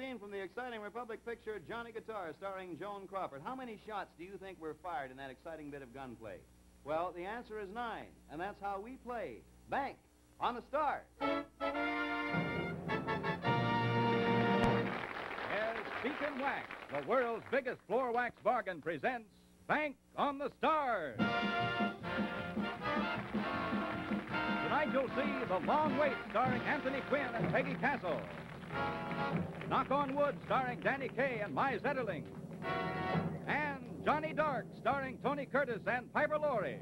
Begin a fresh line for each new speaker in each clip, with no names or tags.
scene from the exciting Republic picture, Johnny Guitar, starring Joan Crawford. How many shots do you think were fired in that exciting bit of gunplay? Well, the answer is 9, and that's how we play Bank on the Stars.
As Beacon Wax, the world's biggest floor wax bargain, presents Bank on the Stars. Tonight you'll see The Long Wait, starring Anthony Quinn and Peggy Castle. Knock on Wood, starring Danny Kaye and Mai Zetterling. And Johnny Dark, starring Tony Curtis and Piper Laurie.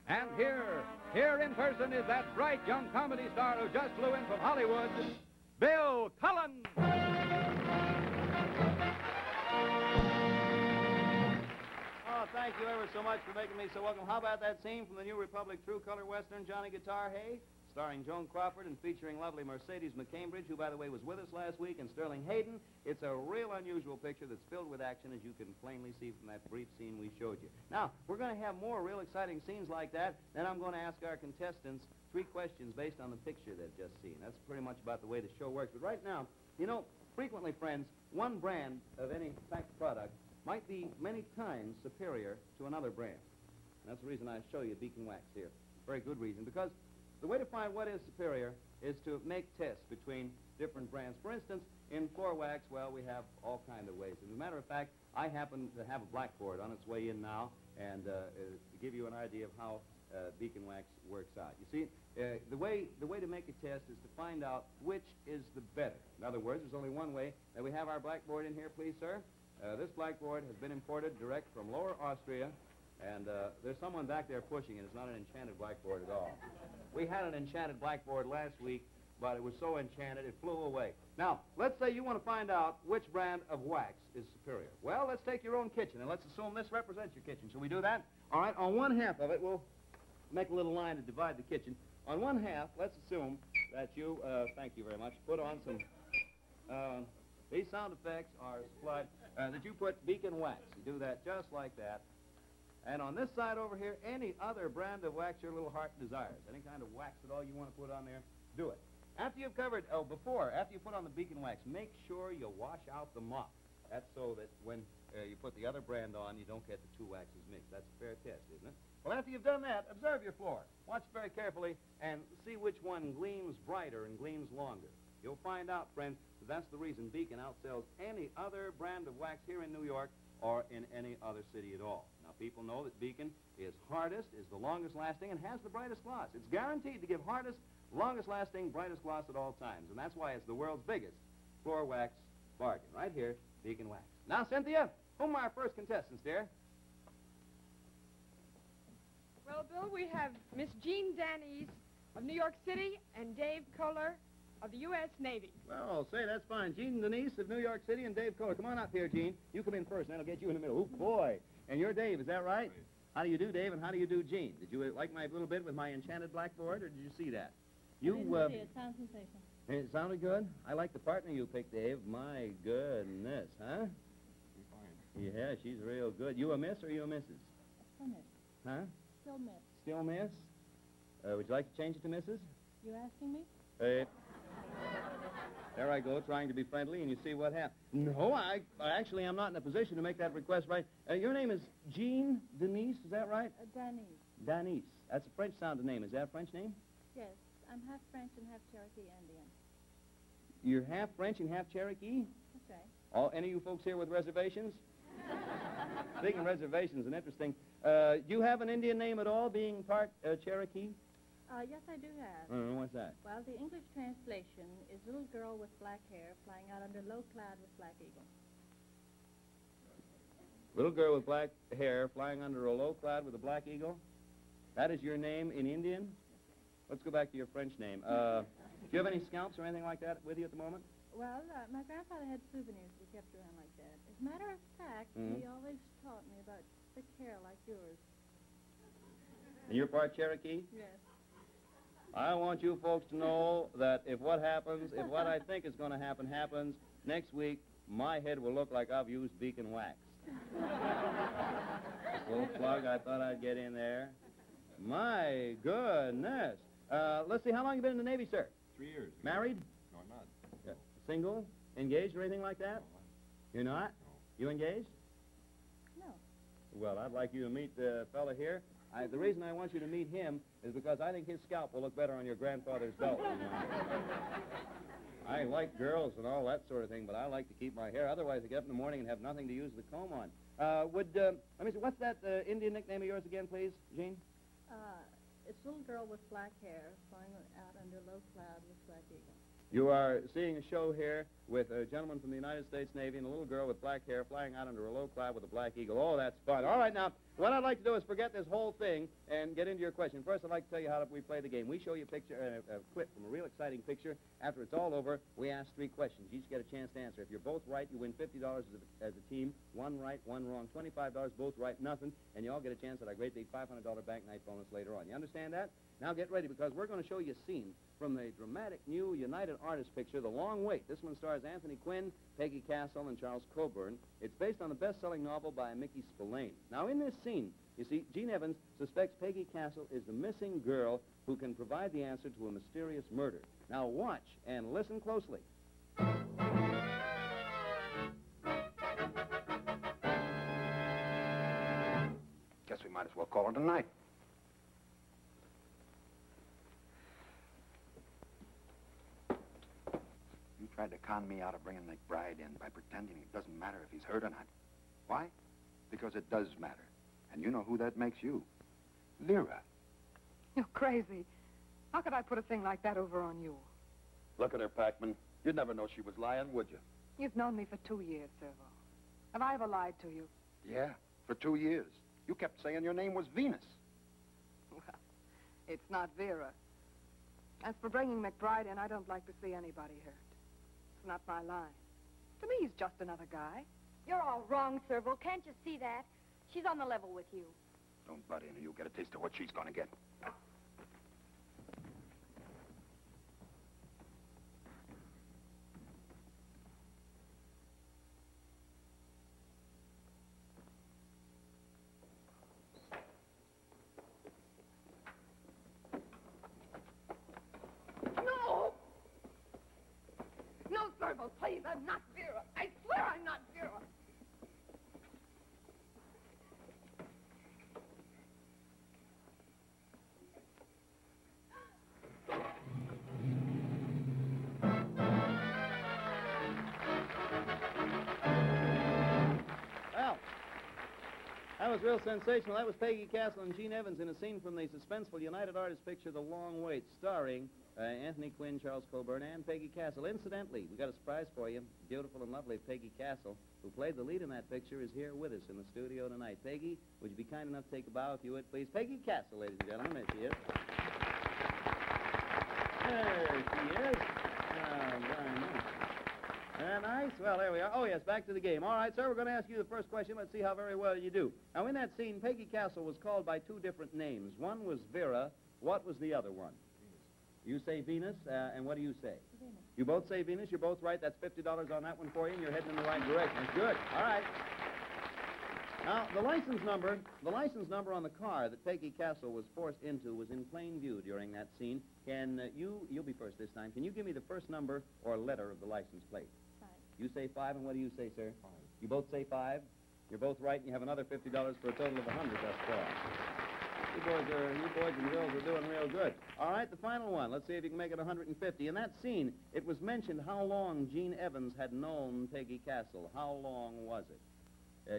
And here in person is that bright young comedy star who just flew in from Hollywood, Bill Cullen.
Oh, thank you ever so much for making me so welcome. How about that scene from the new Republic True Color Western, Johnny Guitar, hey? Starring Joan Crawford and featuring lovely Mercedes McCambridge, who, by the way, was with us last week, and Sterling Hayden. It's a real unusual picture that's filled with action, as you can plainly see from that brief scene we showed you. Now, we're going to have more real exciting scenes like that. Then I'm going to ask our contestants 3 questions based on the picture they've just seen. That's pretty much about the way the show works. But right now, you know, frequently, friends, one brand of any fact product might be many times superior to another brand. And that's the reason I show you Beacon Wax here. Very good reason, because the way to find what is superior is to make tests between different brands. For instance, in floor wax, well, we have all kinds of ways. As a matter of fact, I happen to have a blackboard on its way in now, and to give you an idea of how Beacon Wax works out. You see, the way to make a test is to find out which is the better. In other words, there's only one way. Now, we have our blackboard in here, please, sir. This blackboard has been imported direct from Lower Austria, and there's someone back there pushing it. It's not an enchanted blackboard at all. We had an enchanted blackboard last week, but it was so enchanted it flew away. Now, let's say you want to find out which brand of wax is superior. Well, let's take your own kitchen, and let's assume this represents your kitchen. Shall we do that? All right, on one half of it, we'll make a little line to divide the kitchen. On one half, let's assume that you, thank you very much, put on some, these sound effects are supplied, that you put Beacon Wax. You do that just like that. And on this side over here, any other brand of wax your little heart desires. Any kind of wax at all you want to put on there, do it. After you've covered, after you put on the Beacon Wax, make sure you wash out the mop. That's so that when you put the other brand on, you don't get the 2 waxes mixed. That's a fair test, isn't it? Well, after you've done that, observe your floor. Watch very carefully and see which one gleams brighter and gleams longer. You'll find out, friends, that that's the reason Beacon outsells any other brand of wax here in New York or in any other city at all. Now, people know that Beacon is hardest, is the longest lasting, and has the brightest gloss. It's guaranteed to give hardest, longest lasting, brightest gloss at all times. And that's why it's the world's biggest floor wax bargain. Right here, Beacon Wax. Now, Cynthia, whom are our first contestants, dear?
Well, Bill, we have Miss Jean Danese of New York City and Dave Kohler of the U.S. Navy.
Well, say, that's fine. Jean Denise of New York City and Dave Kohler. Come on up here, Jean. You come in first, and that'll get you in the middle. Oh, boy. And you're Dave, is that right? How do you do, Dave, and how do you do, Jean? Did you like my little bit with my enchanted blackboard, or did you see that?
I didn't see it. Sounds sensational.
It sounded good? I like the partner you picked, Dave. My goodness, huh?
Fine.
Yeah, she's real good. You a miss or you a Mrs.?
Still miss.
Huh?
Still miss.
Still miss? Would you like to change it to Mrs.?
You asking me?
There I go, trying to be friendly, and you see what happens. No, I actually am not in a position to make that request right. Your name is Jean Denise, is that right?
Danese.
Danise. That's a French-sounding name. Is that a French name?
Yes. I'm half French and half Cherokee Indian.
You're half French and half Cherokee?
That's right.
All, any of you folks here with reservations? Speaking of reservations, an interesting... do you have an Indian name at all, being part Cherokee?
Yes, I do have.
What's that?
Well, the English translation is little girl with black hair flying out under low cloud with black eagle.
Little girl with black hair flying under a low cloud with a black eagle? That is your name in Indian? Let's go back to your French name. Do you have any scalps or anything like that with you at the moment?
Well, my grandfather had souvenirs he kept around like that. As a matter of fact, he always taught me about thick hair like yours.
And you're part Cherokee?
Yes.
I want you folks to know that if what I think is going to happen happens, next week, my head will look like I've used Beacon Wax. Little plug I thought I'd get in there. My goodness. Let's see, how long have you been in the Navy, sir?
3 years.
Married?
No, I'm not.
Yeah. Single? Engaged or anything like that? You're not? You engaged?
No.
Well, I'd like you to meet the fella here. The reason I want you to meet him is because I think his scalp will look better on your grandfather's belt than mine. I like girls and all that sort of thing, but I like to keep my hair. Otherwise, I get up in the morning and have nothing to use the comb on. Let me see, what's that Indian nickname of yours again, please, Jean?
It's a little girl with black hair flying out under low cloud with black eagle.
You are seeing a show here with a gentleman from the United States Navy and a little girl with black hair flying out under a low cloud with a black eagle. Oh, that's fun. All right, now, what I'd like to do is forget this whole thing and get into your question. First, I'd like to tell you how we play the game. We show you a clip from a real exciting picture. After it's all over, we ask 3 questions. You each get a chance to answer. If you're both right, you win $50 as a team. 1 right, 1 wrong. $25, both right, nothing. And you all get a chance at our great big $500 bank night bonus later on. You understand that? Now get ready, because we're going to show you a scene from the dramatic new United Artists picture, The Long Wait. This one stars Anthony Quinn, Peggy Castle, and Charles Coburn. It's based on the best-selling novel by Mickey Spillane. Now, in this scene, you see, Gene Evans suspects Peggy Castle is the missing girl who can provide the answer to a mysterious murder. Now, watch and listen closely.
Guess we might as well call it a night. You tried to con me out of bringing McBride in by pretending it doesn't matter if he's hurt or not. Why? Because it does matter. And you know who that makes you. Vera.
You're crazy. How could I put a thing like that over on you?
Look at her, Packman. You'd never know she was lying, would you?
You've known me for 2 years, Servo. Have I ever lied to you?
Yeah, for 2 years. You kept saying your name was Venus.
Well, it's not Vera. As for bringing McBride in, I don't like to see anybody hurt. It's not my line. To me, he's just another guy.
You're all wrong, Servo. Can't you see that? She's on the level with you.
Don't butt in or you'll get a taste of what she's gonna get.
No! No, Servo, please, I'm not Vera. I swear I'm not Vera.
Well, that was real sensational. That was Peggy Castle and Gene Evans in a scene from the suspenseful United Artists picture, The Long Wait, starring Anthony Quinn, Charles Coburn, and Peggy Castle. Incidentally, we got a surprise for you. Beautiful and lovely Peggy Castle, who played the lead in that picture, is here with us in the studio tonight. Peggy, would you be kind enough to take a bow, if you would, please? Peggy Castle, ladies and gentlemen, there she is. There she is. Very nice. Very nice. Well, there we are. Oh, yes, back to the game. All right, sir, we're going to ask you the first question. Let's see how very well you do. Now, in that scene, Peggy Castle was called by 2 different names. One was Vera. What was the other one? You say Venus, and what do you say?
Venus.
You both say Venus. You're both right. That's $50 on that one for you, and you're heading in the right direction. That's good. All right. Now, the license number on the car that Peggy Castle was forced into was in plain view during that scene. Can you'll be first this time. Can you give me the first number or letter of the license plate?
5.
You say 5, and what do you say, sir? 5. You both say 5? You're both right, and you have another $50 for a total of 100 thus far. You boys and girls are doing real good. All right, the final one. Let's see if you can make it 150. In that scene, it was mentioned how long Gene Evans had known Peggy Castle. How long was it?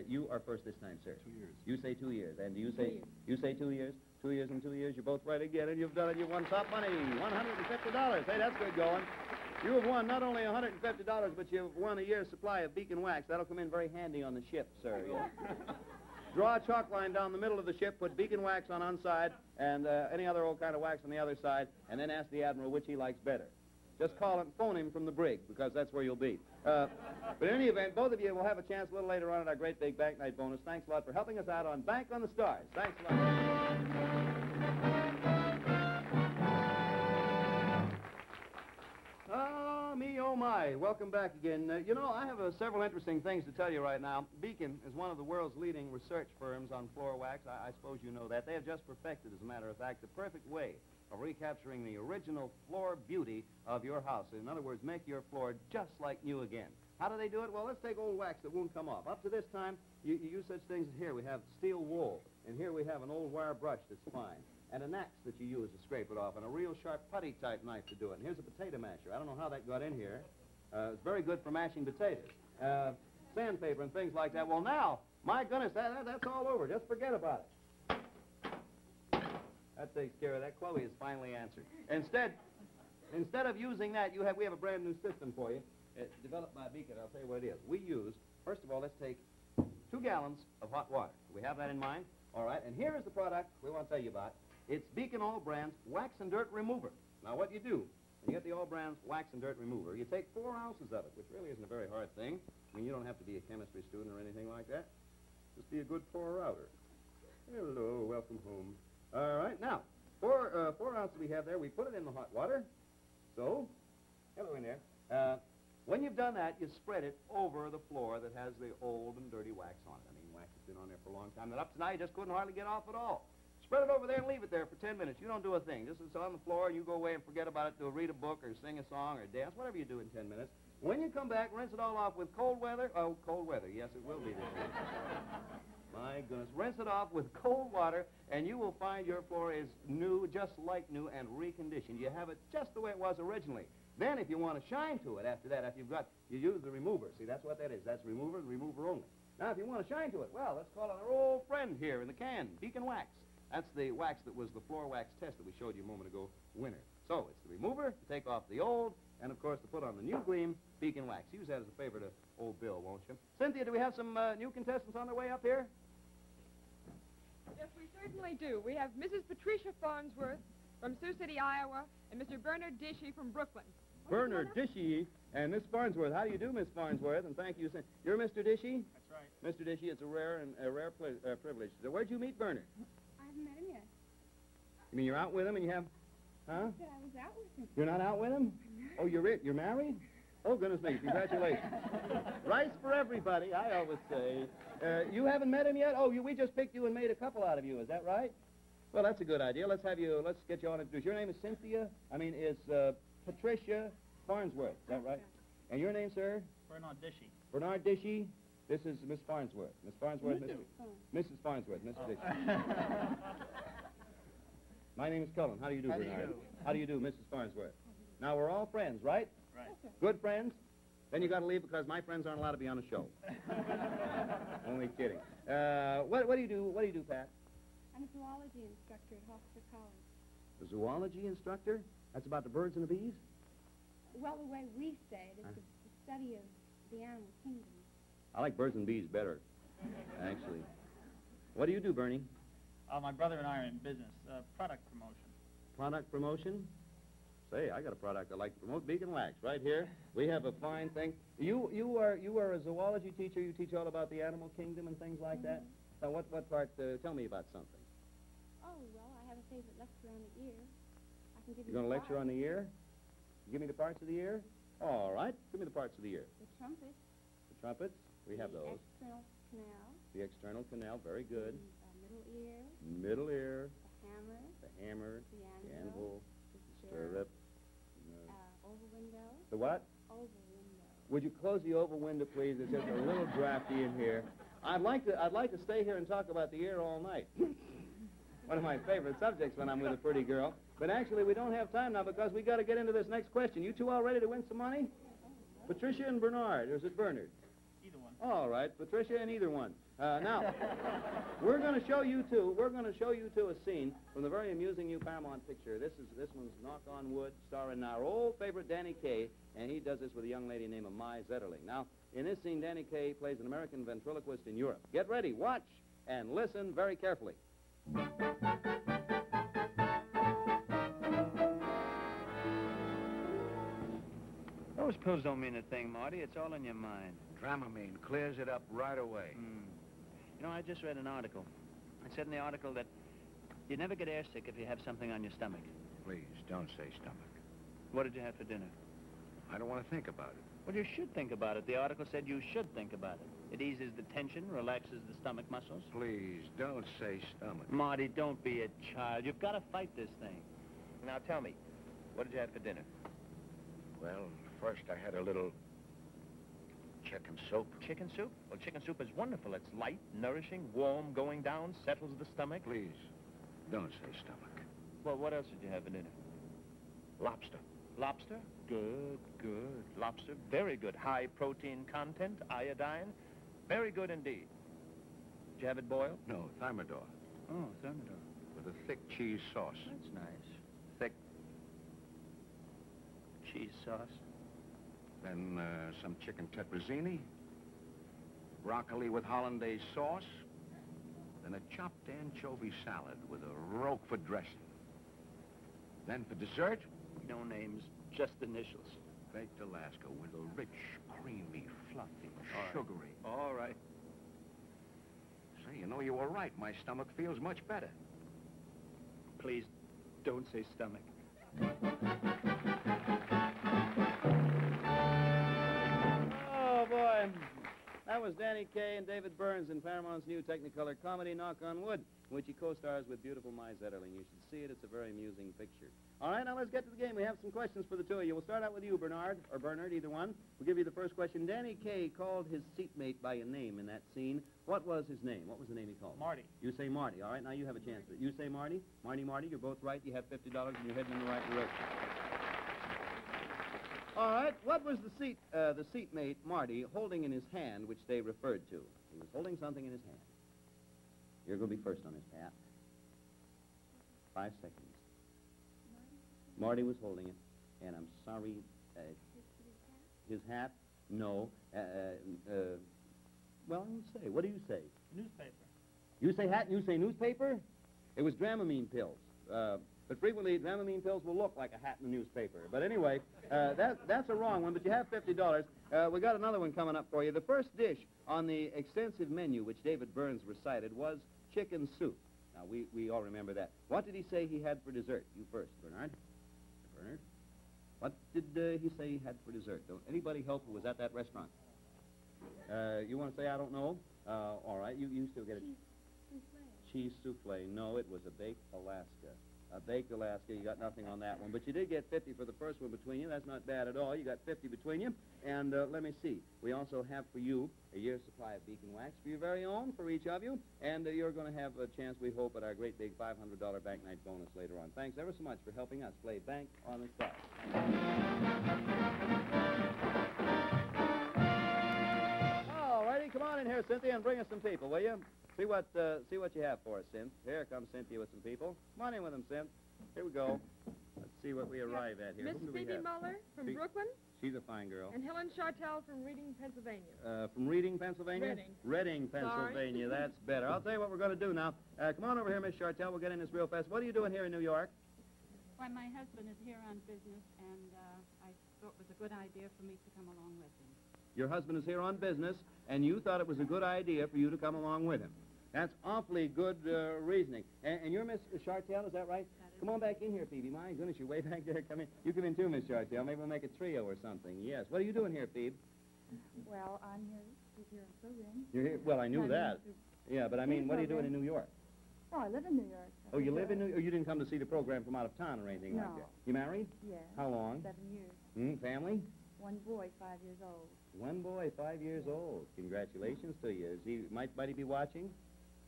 You are first this time, sir.
2 years.
You say 2 years. And do you
2
say...
years.
You say 2 years? 2 years and 2 years. You're both right again, and you've done it. You've won top money, $150. Hey, that's good going. You have won not only $150, but you've won a year's supply of beacon wax. That'll come in very handy on the ship, sir. Yeah. Draw a chalk line down the middle of the ship, put beacon wax on one side, and any other old kind of wax on the other side, and then ask the Admiral which he likes better. Just call and phone him from the brig, because that's where you'll be. But in any event, both of you will have a chance a little later on at our great big bank night bonus. Thanks a lot for helping us out on Bank on the Stars. Thanks a lot. Me, oh my. Welcome back again. You know, I have several interesting things to tell you right now. Beacon is one of the world's leading research firms on floor wax. I suppose you know that. They have just perfected, as a matter of fact, the perfect way of recapturing the original floor beauty of your house. In other words, make your floor just like new again. How do they do it? Well, let's take old wax that won't come off. Up to this time, you use such things as here. We have steel wool, and here we have an old wire brush that's fine, and an axe that you use to scrape it off, and a real sharp putty-type knife to do it. And here's a potato masher. I don't know how that got in here. It's very good for mashing potatoes. Sandpaper and things like that. Well, now, my goodness, that's all over. Just forget about it. That takes care of that. Chloe has finally answered. Instead of using that, we have a brand new system for you. It's developed by Beacon. I'll tell you what it is. We use, first of all, let's take 2 gallons of hot water. Do we have that in mind? All right, and here is the product we want to tell you about. It's Beacon All Brands Wax and Dirt Remover. Now, what you do, when you get the All Brands Wax and Dirt Remover, you take 4 ounces of it, which really isn't a very hard thing. I mean, you don't have to be a chemistry student or anything like that. Just be a good pour-outer. Hello, welcome home. All right, now, 4 ounces we have there. We put it in the hot water. So, hello in there. When you've done that, you spread it over the floor that has the old and dirty wax on it. I mean, wax has been on there for a long time. And up to now, you just couldn't hardly get off at all. Spread it over there and leave it there for 10 minutes. You don't do a thing. Just it's on the floor, and you go away and forget about it. Read a book or sing a song or dance, whatever you do in 10 minutes. When you come back, rinse it all off with cold weather. Oh, cold weather. Yes, it will be this week. My goodness. Rinse it off with cold water, and you will find your floor is new, just like new, and reconditioned. You have it just the way it was originally. Then, if you want to shine to it after that, you use the remover. See, that's what that is. That's remover only. Now, if you want to shine to it, well, let's call on our old friend here in the can, Beacon Wax. That's the wax that was the floor wax test that we showed you a moment ago, winner. So, it's the remover to take off the old, and, of course, to put on the new gleam, Beacon Wax. Use that as a favor to old Bill, won't you? Cynthia, do we have some new contestants on their way up here?
Yes, we certainly do. We have Mrs. Patricia Farnsworth from Sioux City, Iowa, and Mr. Bernard Dishy from Brooklyn.
Bernard Dishy and Miss Farnsworth. How do you do, Miss Farnsworth? And thank you. You're Mr. Dishy?
That's right.
Mr. Dishy, it's a rare privilege. So where'd you meet Bernard?
I haven't met him yet.
You mean you're out with him and you have... Huh?
I said I was out with him.
You're not out with him? Oh, you're married? Oh, goodness me. Congratulations. Rice for everybody, I always say. You haven't met him yet? Oh, we just picked you and made a couple out of you. Is that right? Well, that's a good idea. Let's get you on introduced. Your name is Cynthia? Patricia Farnsworth. Is that right? And your name, sir?
Bernard Dishy.
Bernard Dishy. This is Miss Farnsworth. Miss Farnsworth, Mrs. Farnsworth, Mrs. Dishy. My name is Cullen. How do you do, Bernard? How do you do, Mrs. Farnsworth? Now, we're all friends, right?
Right.
Good friends? Then you got to leave because my friends aren't allowed to be on the show. Only kidding. What do you do? What do you do, Pat?
I'm a zoology instructor at Hofstra College.
A zoology instructor? That's about the birds and the bees?
Well, the way we say it is the study of the animal kingdom.
I like birds and bees better, actually. What do you do, Bernie?
My brother and I are in business, product promotion.
Product promotion? Say, I got a product I like to promote, Beacon Wax, right here. We have a fine thing. You are a zoology teacher. You teach all about the animal kingdom and things like that? Now, what part, tell me about something.
Oh, well, I have a favorite lecture on the ear. I can give you
You're going to lecture on the ear? Give me the parts of the ear? All right. Give me the parts of the ear.
The trumpet.
The trumpets? We have those.
The external canal.
The external canal. Very good.
The middle ear.
Middle ear.
The hammer.
The hammer.
The
anvil.
The
stirrup.
Oval window.
The what?
Oval window.
Would you close the oval window, please? It's just a little drafty in here. I'd like to stay here and talk about the ear all night. One of my favorite subjects when I'm with a pretty girl. But actually, we don't have time now because we got to get into this next question. You two all ready to win some money? Patricia and Bernard, or is it Bernard?
Either one.
All right, Patricia and either one. Now, we're going to show you two. We're going to show you two a scene from the very amusing new Paramount picture. This one's Knock on Wood, starring our old favorite Danny Kaye, and he does this with a young lady named Mai Zetterling. Now, in this scene, Danny Kaye plays an American ventriloquist in Europe. Get ready, watch, and listen very carefully.
Those pills don't mean a thing, Marty. It's all in your mind.
Dramamine clears it up right away.
You know, I just read an article. It said in the article that you never get airsick if you have something on your stomach.
Please, don't say stomach.
What did you have for dinner?
I don't want to think about it.
Well, you should think about it. The article said you should think about it. It eases the tension, relaxes the stomach muscles.
Please, don't say stomach.
Marty, don't be a child. You've got to fight this thing.
Now tell me, what did you have for dinner?
Well, first I had a little chicken soup.
Chicken soup? Well, chicken soup is wonderful. It's light, nourishing, warm, going down, settles the stomach.
Please, don't say stomach.
Well, what else did you have for dinner?
Lobster.
Lobster? Good, good. Lobster, very good. High protein content, iodine. Very good indeed. Did you have it boiled?
No, thermidor.
Oh, thermidor.
With a thick cheese sauce.
That's nice. Thick cheese sauce.
Then some chicken tetrazzini, broccoli with hollandaise sauce, then a chopped anchovy salad with a Roquefort dressing. Then for dessert,
No names, just initials.
baked Alaska with a rich, creamy, fluffy,
All right.
sugary.
All right.
Say, you know, you were right. My stomach feels much better.
Please, don't say stomach.
Oh, boy. That was Danny Kaye and David Burns in Paramount's new Technicolor comedy, Knock on Wood, in which he co-stars with beautiful Mai Zetterling. You should see it. It's a very amusing picture. All right, now let's get to the game. We have some questions for the two of you. We'll start out with you, Bernard, or Bernard, either one. We'll give you the first question. Danny Kaye called his seatmate by a name in that scene. What was his name? What was the name he called?
Marty.
You say Marty. All right, now you have a chance. You say Marty. Marty, you're both right. You have $50 and you're heading in the right direction. All right, what was the seatmate, Marty, holding in his hand, which they referred to? He was holding something in his hand. You're going to be first on this, Pat. 5 seconds. Marty was holding it, and I'm sorry, his hat? No. Well, let's say, what do you say?
Newspaper.
You say hat and you say newspaper? It was Dramamine pills. But frequently, Dramamine pills will look like a hat in the newspaper. But anyway, that's a wrong one, but you have $50. We got another one coming up for you. The first dish on the extensive menu, which David Burns recited, was chicken soup. Now, we all remember that. What did he say he had for dessert? You first, Bernard. Bernard? What did he say he had for dessert? Don't anybody help who was at that restaurant? You want to say, I don't know? All right, you still get it. Cheese souffle. No, it was a baked Alaska. A baked Alaska. You got nothing on that one. But you did get 50 for the first one between you. That's not bad at all. You got 50 between you. And let me see. We also have for you a year's supply of beacon wax for your very own, for each of you. And you're going to have a chance, we hope, at our great big $500 bank night bonus later on. Thanks ever so much for helping us play Bank on the Stars. All righty, come on in here, Cynthia, and bring us some people, will you? See what you have for us, Cynth. Here comes Cynthia with some people. Come on in with them, Cynth. Here we go. Let's see what we arrive at here.
Miss
Whom do we
Phoebe
have?
Muller from Brooklyn,
She's a fine girl.
and Helen Chartel from Reading, Pennsylvania.
From Reading, Pennsylvania?
Reading.
Reading, Pennsylvania.
Sorry.
That's better. I'll tell you what we're going to do now. Come on over here, Miss Chartel. We'll get in this real fast. What are you doing here in New York?
Why, my husband is here on business, and I thought it was a good idea for me to come along with him.
Your husband is here on business, and you thought it was a good idea for you to come along with him. That's awfully good reasoning. And you're Miss Chartel, is that right? Come on back in here, Phoebe. My goodness, you're way back there. Come in. You come in too, Miss Chartel. Maybe we'll make a trio or something. Yes. What are you doing here, Phoebe?
Well, I'm here on program.
You're here? Well, I knew that. Yeah, but I mean, what are you doing in New York?
Oh, I live in New York.
Oh, you live in New York? You didn't come to see the program from out of town or anything like
No.
that? You married?
Yes.
How long?
7 years.
Family?
One boy, 5 years old.
One boy, 5 years old. Congratulations to you. Is he, might he be watching?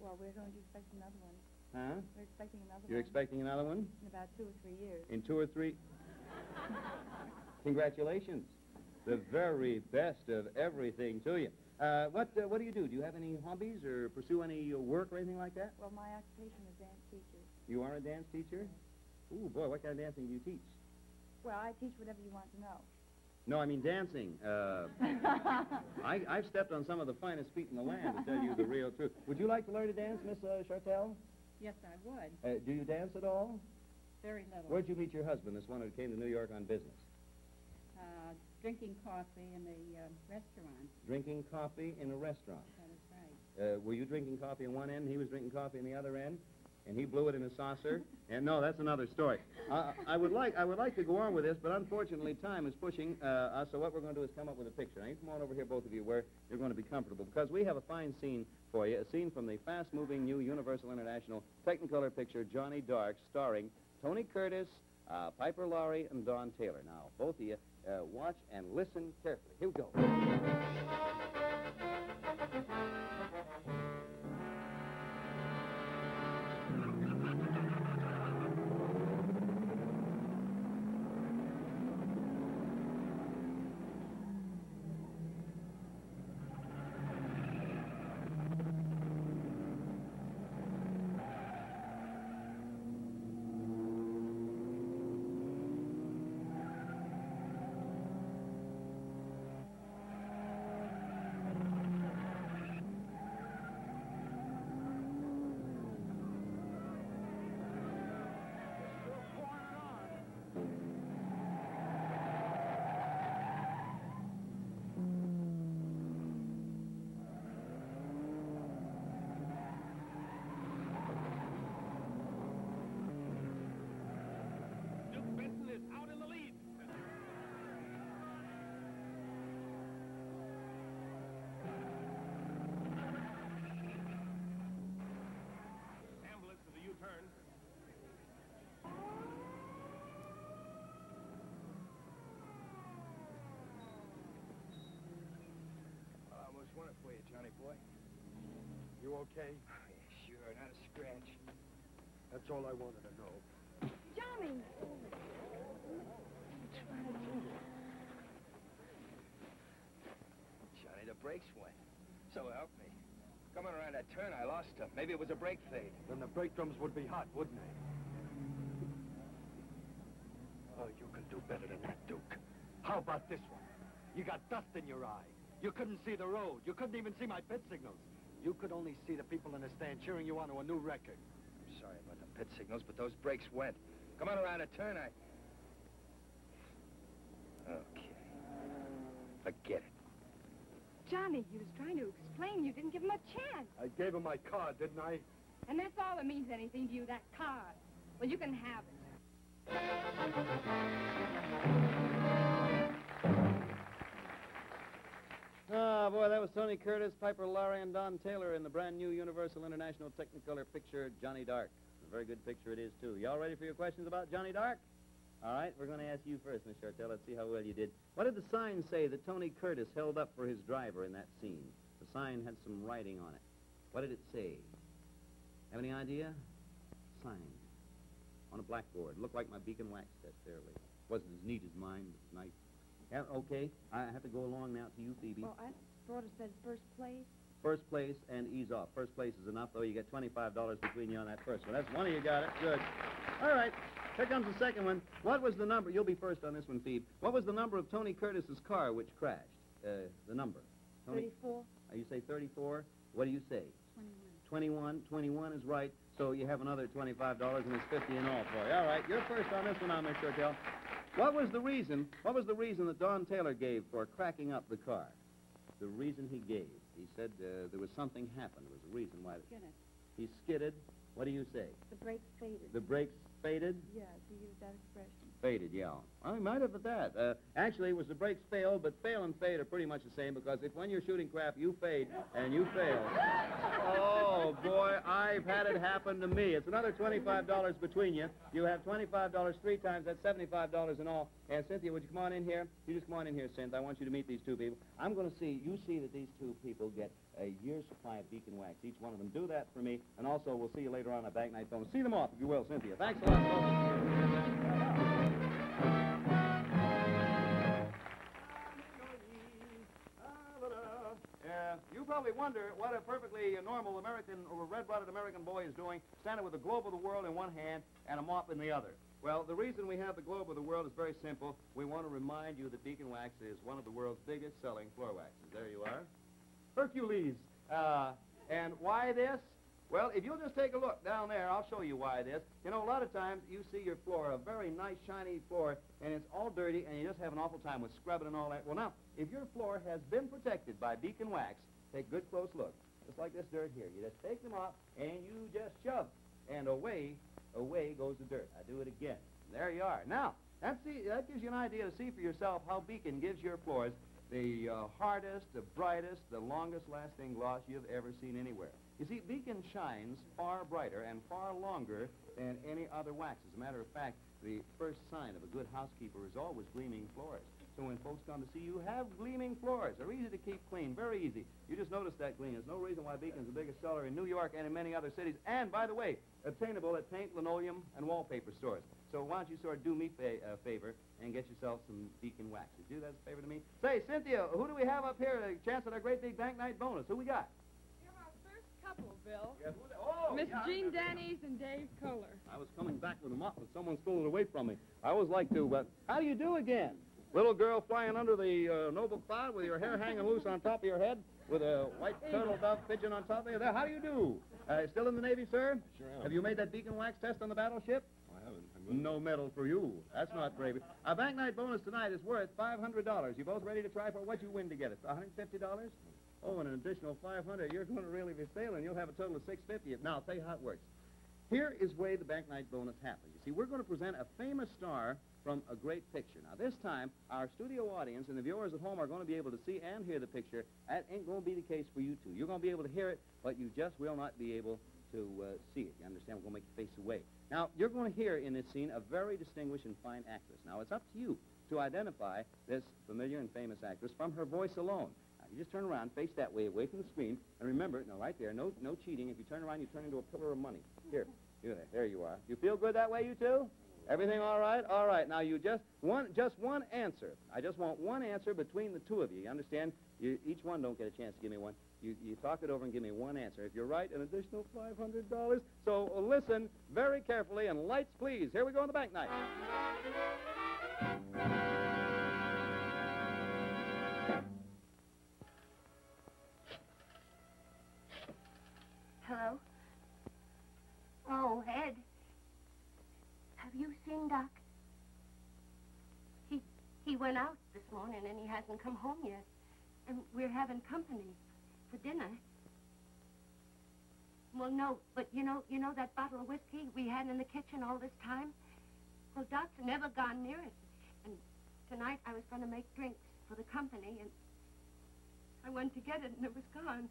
Well, we're going to expect another one.
Huh?
We're expecting another one.
You're expecting another one?
In about 2 or 3 years.
In 2 or 3? Congratulations. The very best of everything to you. What do you do? Do you have any hobbies or pursue any work or anything like that?
Well, my occupation is dance teacher.
You are a dance teacher? Ooh, boy, what kind of dancing do you teach?
Well, I teach whatever you want to know.
No, I mean dancing. I've stepped on some of the finest feet in the land, to tell you the real truth. Would you like to learn to dance, Miss Chartel?
Yes, I would.
Do you dance at all?
Very little.
Where'd you meet your husband, this one who came to New York on business?
Drinking coffee in a restaurant.
Drinking coffee in a restaurant.
That is right.
Were you drinking coffee on one end, and he was drinking coffee on the other end? And he blew it in a saucer? And no, that's another story. I would like to go on with this, but unfortunately time is pushing us, so what we're going to do is come up with a picture. Now, you come on over here, both of you, where you're going to be comfortable, because we have a fine scene for you, a scene from the fast-moving new Universal International Technicolor picture, Johnny Dark, starring Tony Curtis, Piper Laurie and Don Taylor. Now, both of you, watch and listen carefully. Here we go.
Won it for you, Johnny boy. You okay? Sure, not a scratch. That's all I wanted to know.
Johnny!
Johnny, the brakes went. So help me. Coming around that turn, I lost them. Maybe it was a brake fade.
Then the brake drums would be hot, wouldn't they? Oh, you can do better than that, Duke. How about this one? You got dust in your eye. You couldn't see the road. You couldn't even see my pit signals. You could only see the people in the stand cheering you on to a new record.
I'm sorry about the pit signals, but those brakes went. Come on around a turn, Okay. Forget it.
Johnny, he was trying to explain. You didn't give him a chance.
I gave him my card, didn't I?
And that's all that means anything to you, that card. Well, you can have it.
Oh, boy, that was Tony Curtis, Piper Laurie, and Don Taylor in the brand new Universal International Technicolor picture, Johnny Dark. A very good picture it is, too. Y'all ready for your questions about Johnny Dark? All right, we're going to ask you first, Miss Chartel. Let's see how well you did. What did the sign say that Tony Curtis held up for his driver in that scene? The sign had some writing on it. What did it say? Have any idea? Sign. On a blackboard. Looked like my beacon wax test, fairly. Wasn't as neat as mine, but nice. Yeah, okay. I have to go along now to you, Phoebe.
Well, I thought it said first place.
First place and ease off. First place is enough, though. You get $25 between you on that first one. That's one of you got it. Good. All right. Here comes the second one. What was the number? You'll be first on this one, Phoebe. What was the number of Tony Curtis's car which crashed? The number. Tony?
34.
You say 34? What do you say?
21.
21 is right. So you have another $25, and it's 50 in all for you. All right. You're first on this one now, Miss Shortell. What was the reason that Don Taylor gave for cracking up the car? The reason he gave. He said there was something happened. There was a reason why.
Skidded.
He skidded. What do you say?
The brakes faded.
The brakes faded?
Yeah, to use that expression.
Faded, yeah. Well, he might have at that. Actually, it was the brakes failed, but fail and fade are pretty much the same, because if when you're shooting crap, you fade and you fail. Oh, boy, I've had it happen to me. It's another $25 between you. You have $25 three times. That's $75 in all. And, Cynthia, would you come on in here? You just come on in here, Cynthia. I want you to meet these two people. I'm going to see that these two people get a year's supply of beacon wax. Each one of them. Do that for me. And also, we'll see you later on a back night phone. See them off, if you will, Cynthia. Thanks a lot, folks. You probably wonder what a perfectly normal American or red-blooded American boy is doing, standing with the globe of the world in one hand and a mop in the other. Well, the reason we have the globe of the world is very simple. We want to remind you that beacon wax is one of the world's biggest selling floor waxes. There you are. Hercules. And why this? Well, if you'll just take a look down there, I'll show you why this. You know, a lot of times you see your floor, a very nice, shiny floor, and it's all dirty, and you just have an awful time with scrubbing and all that. Well, now, if your floor has been protected by beacon wax, take a good close look. Just like this dirt here. You just take them off, and you just shove, and away goes the dirt. I do it again. There you are. Now, that gives you an idea to see for yourself how beacon gives your floors the hardest, the brightest, the longest-lasting gloss you've ever seen anywhere. You see, beacon shines far brighter and far longer than any other wax. As a matter of fact, The first sign of a good housekeeper is always gleaming floors. So when folks come to see you, have gleaming floors. They're easy to keep clean, very easy. You just notice that gleam. There's no reason why Beacon's the biggest seller in New York and in many other cities. And, by the way, obtainable at paint, linoleum, and wallpaper stores. So why don't you sort of do me a favor and get yourself some Beacon wax. Would you do that as a favor to me? Say, Cynthia, who do we have up here? A chance at our great big bank night bonus. Who we got?
You're our first couple, Bill.
Yeah,
Miss Jean Dannies and Dave Kohler.
I was coming back with them up, but someone stole it away from me. I always like to, but how do you do again? Little girl flying under the noble cloud with your hair hanging loose on top of your head with a white turtle dove pigeon on top of you. There, how do you do? Still in the Navy, sir?
Sure am.
Have you made that Beacon wax test on the battleship?
I haven't.
No medal for you. That's not brave. Our bank night bonus tonight is worth $500. You both ready to try for it? What'd you win to get it? $150? Oh, and an additional $500. You're going to really be failing. You'll have a total of $650. Now, I'll tell you how it works. Here is where the bank night bonus happens. You see, we're going to present a famous star from a great picture. Now, this time, our studio audience and the viewers at home are going to be able to see and hear the picture. That ain't going to be the case for you two. You're going to be able to hear it, but you just will not be able to see it. You understand? We're going to make you face away. Now, you're going to hear in this scene a very distinguished and fine actress. Now, it's up to you to identify this familiar and famous actress from her voice alone. Now, you just turn around, face that way, away from the screen, and remember, no, right there, no cheating. If you turn around, you turn into a pillar of money. Here, there you are. You feel good that way, you two? Everything all right? All right. Now, you just one answer. I just want one answer between the two of you. You understand? Each one don't get a chance to give me one. You talk it over and give me one answer. If you're right, an additional $500. So listen very carefully, and lights, please. Here we go on the bank night.
Hello? Oh, Ed. Have you seen Doc? He went out this morning and he hasn't come home yet. And we're having company for dinner. Well, no, but you know that bottle of whiskey we had in the kitchen all this time? Well, Doc's never gone near it. And tonight I was going to make drinks for the company, and I went to get it and it was gone.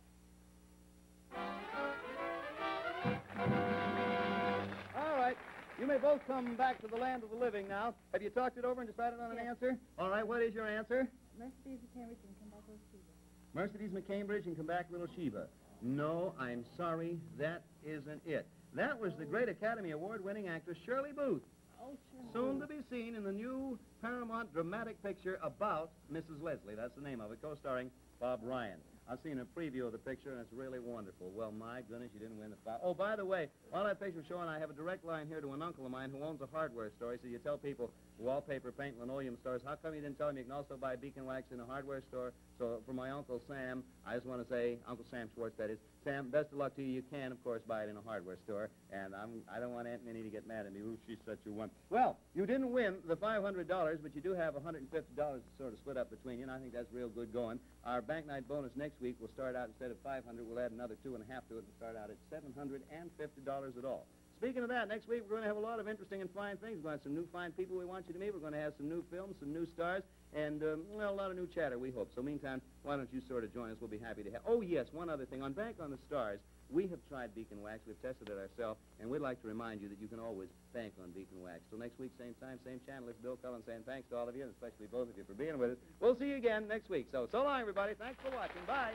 All right. You may both come back to the land of the living now. Have you talked it over and decided on an answer? All right, what is your answer?
Mercedes McCambridge and come back little Sheba.
Mercedes McCambridge and come back little Sheba. No, I'm sorry, that isn't it. That was the great Academy Award-winning actress Shirley Booth.
Oh, sure.
Soon to be seen in the new Paramount dramatic picture about Mrs. Leslie. That's the name of it, co-starring Bob Ryan. I've seen a preview of the picture, and it's really wonderful. Well, my goodness, you didn't win the $5. Oh, by the way, while that picture's showing, I have a direct line here to an uncle of mine who owns a hardware store. So you tell people, wallpaper, paint, linoleum stores, how come you didn't tell them you can also buy Beacon wax in a hardware store? So for my Uncle Sam, I just want to say, Uncle Sam Schwartz, that is, Sam, best of luck to you. You can, of course, buy it in a hardware store. And I don't want Aunt Minnie to get mad at me. Ooh, she's such a one. Well, you didn't win the $500, but you do have $150 to sort of split up between you, and I think that's real good going. Our bank night bonus next week will start out, instead of $500, we'll add another $2.50 to it and start out at $750 at all. Speaking of that, next week we're going to have a lot of interesting and fine things. We're going to have some new fine people we want you to meet. We're going to have some new films, some new stars, and well, a lot of new chatter, we hope. So meantime, why don't you sort of join us? We'll be happy to have. Oh, yes, one other thing. On Bank on the Stars, we have tried Beacon Wax. We've tested it ourselves, and we'd like to remind you that you can always bank on Beacon Wax. Till next week, same time, same channel. It's Bill Cullen saying thanks to all of you, and especially both of you for being with us. We'll see you again next week. So long, everybody. Thanks for watching. Bye.